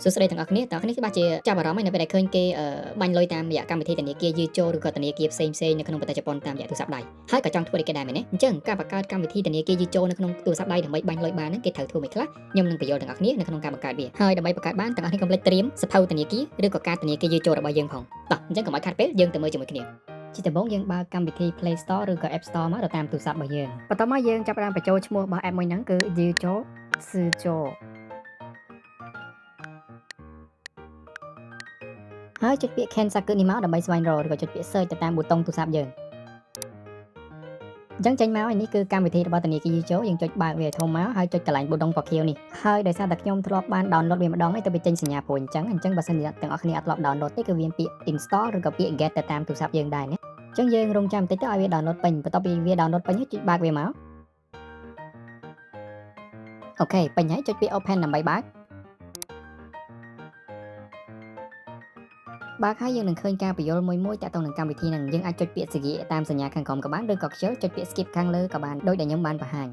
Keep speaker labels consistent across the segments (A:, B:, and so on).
A: សួស្តីទាំងអស់គ្នាគឺបាច់ជាចាប់អារម្មណ៍ហើយនៅពេលដែលឃើញគេបាញ់លុយតាមរយៈកម្មវិធីធនាគារយឺចូលឬក៏ធនាគារផ្សេងៗនៅក្នុងប្រទេសជប៉ុនតាមរយៈទូរស័ព្ទដៃហើយក៏ចង់ធ្វើដូចគេដែរមែនទេអញ្ចឹងការបង្កើតកម្មវិធីធនាគារយឺចូលនៅក្នុងទូរស័ព្ទដៃដើម្បីបាញ់លុយបានហ្នឹងគេត្រូវធ្វើមិនខ្លះខ្ញុំនឹងបញ្យល់ទាំងអស់គ្នានៅក្នុងការបង្កើតវាហើយដើម្បីបង្កើតបានទាំងអស់គ្នាកុំភ្លេចត្រៀមសភៅធនាគារឬក៏កាតធនាគារយឺចូលរបស់យើងផងតោះអញ្ចឹងកុំឲ្យខាត់ពេលយើងទៅមើលជាមួយគ្នាជាដំបូងយើងបើកកម្មវិធី Play Store ឬក៏ App Store មកទៅតាមទូរស័ព្ទរបស់យើងបន្ទាប់មកយើងចាប់ផ្ដើមបញ្ចូលឈ្មោះរបស់ app មួយហ្នឹងគឺ Yujo Tsujo ហើយចុចពាក្យ Kensaku នេះមកដើម្បីស្វែងរកឬក៏ចុចពាក្យ Search ទៅតាមប៊ូតុងទូរស័ព្ទយើងអញ្ចឹងចេញមកនេះគឺកម្មវិធីរបស់ធនាគារយឺចូលយើងចុចបើកវាឲ្យធំមកហើយចុចកន្លែងប៊ូតុងពណ៌ខៀវនេះហើយដោយសារតែខ្ញុំធ្លាប់បាន download វាម្ដងហើយទៅវាចេញសញ្ញាព្រួយអញ្ចឹងបើសិនជាទាំងអស់គ្នាអត់ធ្លាប់ download ទេគឺវាពាក្យ install ឬក៏ពាក្យ get ទៅតាមទូរស័ព្ទយើងដែរណាអញ្ចឹងយើងរងចាំបន្តិចទៅឲ្យវា download ពេញបន្ទាប់ពីវា download ពេញហើយចុចបើកវាមកអូខេពេញហើយចុចពាក្យ open ដើម្បីបើកហើយយើងនឹងឃើញការបញ្យល់មួយតាក់ទងនឹងកម្មវិធីហ្នឹងយើងអាចចុចពាក្យ Sigi តាមសញ្ញាខាងក្រោមក៏បានឬក៏ខ្ជិលចុចពាក្យ skip ខាងលើក៏បានដូចដែលខ្ញុំបានបង្ហាញ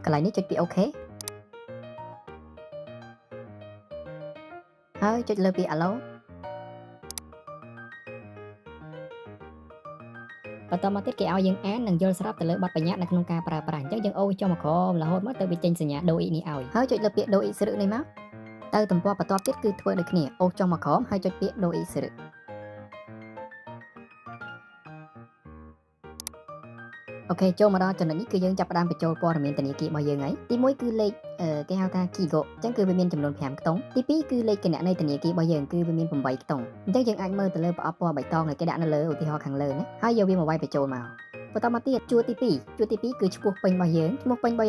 A: កន្លែងនេះចុចពាក្យ OK ហើយចុចលើពាក្យ Allow បន្តមកទៀតគេឲ្យយើងអាននិងយល់ស្របទៅលើបទបញ្ញត្តិនៅក្នុងការប្រើប្រាស់អញ្ចឹងយើងអូសចុះមកក្រោមរហូតមកទៅវាចេញសញ្ញាដូអ៊ីនេះឲ្យហើយចុចលើពាក្យដូអ៊ីស្រឹកនេះមកទៅទំព័របន្ទាប់ទៀតគឺធ្វើដូចគ្នាអូសចុះមកក្រោមហើយចុចពាក្យដូអ៊ីស្រឹកអូខេចូលមកដល់ចំណុចនេះគឺយើងចាប់ផ្ដើមបញ្ចូលព័ត៌មានធនាគាររបស់យើងហើយទី1គឺលេខគេហៅថា Kigo អញ្ចឹងគឺវាមានចំនួន5ខ្ទង់ទី2គឺលេខគណនីធនាគាររបស់យើងគឺវាមាន8ខ្ទង់អញ្ចឹងយើងអាចមើលទៅលើប្រអប់ពណ៌បៃតងដែលគេដាក់នៅលើឧទាហរណ៍ខាងលើណាហើយយកវាមកវាយបញ្ចូលមកបន្តមកទៀតជួរទី2គឺឈ្មោះពេញរបស់យើ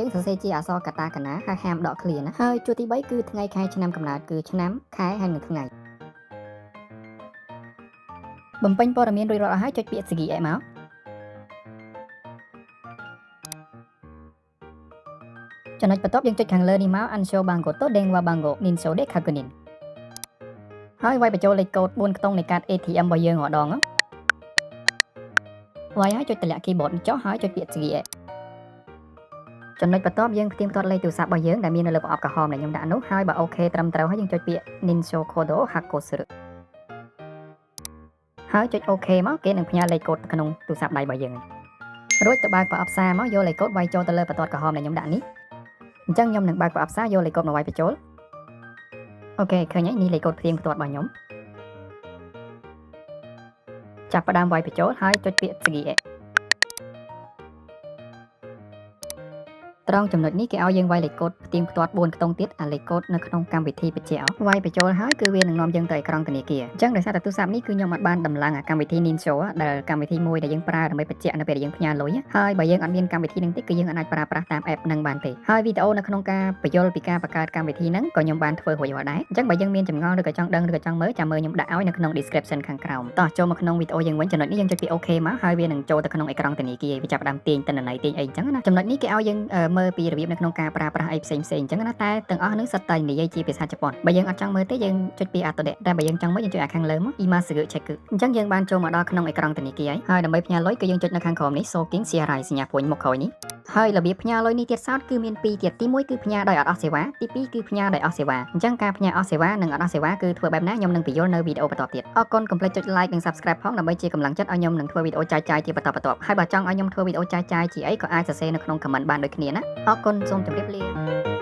A: ងសរសេរជាអក្សរកាតាកាណាហើយហាមដកឃ្លាណាហើយជួរទី3គឺថ្ងៃខែឆ្នាំកំណើតគឺឆ្នាំខែហើយនិងថ្ងៃបំពេញព័ត៌មានរួចរាល់អស់ហើយចុចពាក្យ Sigi មកចំណុចបន្ទាប់យើងចុចខាងលើនេះមក Ansho Bango to Denwa Bango Ninsho de Kakunin ហើយវាយបញ្ចូលលេខកូដ4ខ្ទង់នៃកាត ATM របស់យើងម្ដងវាយហើយចុចតម្លាក់ keyboard នេះចុះហើយចុចពាក្យ Sigi ចំណុចបន្ទាប់យើងផ្ទៀងផ្ទាត់លេខទូរស័ព្ទរបស់យើងដែលមាននៅលើប្រអប់ក្រហមដែលខ្ញុំដាក់នោះហើយបើអូខេត្រឹមត្រូវហើយយើងចុចពាក្យ Ninsho Kodo Hakosuru ហើយចុចអូខេមកគេនឹងផ្ញើលេខកូដទៅក្នុងទូរស័ព្ទដៃរបស់យើងរួចទៅបើកប្រអប់សារមកយកលេខកូដវាយចូលទៅលើបន្ទាត់ក្រហមដែលខ្ញុំដាក់នេះអញ្ចឹងខ្ញុំនឹងបើកប្រអប់សារយកលេខកូដមកវាយបញ្ចូលអូខេឃើញហើយនេះលេខកូដផ្ទៀងផ្ទាត់របស់ខ្ញុំចាប់ផ្ដើមវាយបញ្ចូលហើយចុចពាក្យ Sigi ត្រង់ចំណុចនេះគេឲ្យយើងវាយលេខកូដផ្ទៀងផ្ទាត់4ខ្ទង់ទៀតអាលេខកូដនៅក្នុងកម្មវិធីបញ្ជាក់វាយបញ្ចូលហើយគឺវានឹងនាំយើងទៅអេក្រង់ធនាគារអញ្ចឹងដោយសារតែទូរស័ព្ទនេះគឺខ្ញុំអត់បានដំឡើងអាកម្មវិធី Ninsho ដែលកម្មវិធីមួយដែលយើងប្រើដើម្បីបញ្ជាក់នៅពេលដែលយើងផ្ញើលុយហើយបើយើងអត់មានកម្មវិធីហ្នឹងទេគឺយើងអាចប្រើប្រាស់តាម app ហ្នឹងបានទេហើយវីដេអូនៅក្នុងការបញ្យល់ពីការបង្កើតកម្មវិធីហ្នឹងក៏ខ្ញុំបានធ្វើរួចរាល់ដែរអញ្ចឹងបើយើងមានចម្ងល់ឬក៏ចង់ដឹងឬក៏ចង់មើលចាំមើលខ្ញុំដាក់ឲ្យនៅក្នុង description ខាងក្រោមតោះចូលមកក្នុងវីដេអូយើងវិញចំណុចនេះយើងចុចពី OK មកហើយវានឹងចូលទៅក្នុងអេក្រង់ធនាគារវាចាប់ផ្ដើមទាញទិន្នន័យទាញអីអញ្ចឹងណាចំណុចនេះគេឲ្យយើងមើលពីរបៀបនៅក្នុងការប្រើប្រាស់អីផ្សេងអញ្ចឹងណាតែទាំងអស់ហ្នឹងសិតតែនិយាយជាភាសាជប៉ុនបើយើងអត់ចង់មើលទេយើងចុចពី Atode តែបើយើងចង់មើលយើងចុចខាងលើមក Imasugu check អញ្ចឹងយើងបានចូលមកដល់ក្នុងអេក្រង់ធនាគារហើយដើម្បីផ្ញើលុយគឺយើងចុចនៅខាងក្រោមនេះ Soking Shiarai សញ្ញាព្រួយមុខក្រោយនេះហើយរបៀបផ្ញើលុយនេះទៀតសោតគឺមាន2ទៀតទី1គឺផ្ញើដោយអត់អស់សេវាទី2គឺផ្ញើដោយអស់សេវាអញ្ចឹងការផ្ញើអស់សេវានិងអត់អស់សេវាគឺធ្វើបែបណាខ្ញុំនឹងបញ្យល់នៅវីដេអូបន្តទៀតអរគុណកុំភ្លេចចុច like និង subscribe ផងដើម្បីជាកម្លាំងចិត្តឲ្យខ្ញុំនឹងធ្វើវីដេអូចាយជាបន្តហើយបើចង់ឲ្យខ្ញុំធ្វើវីដេអូចាយជាអីក៏អាចសរសេរនៅក្នុង comment បានដូចគ្នាណាអរគុណសូមជម្រាបលា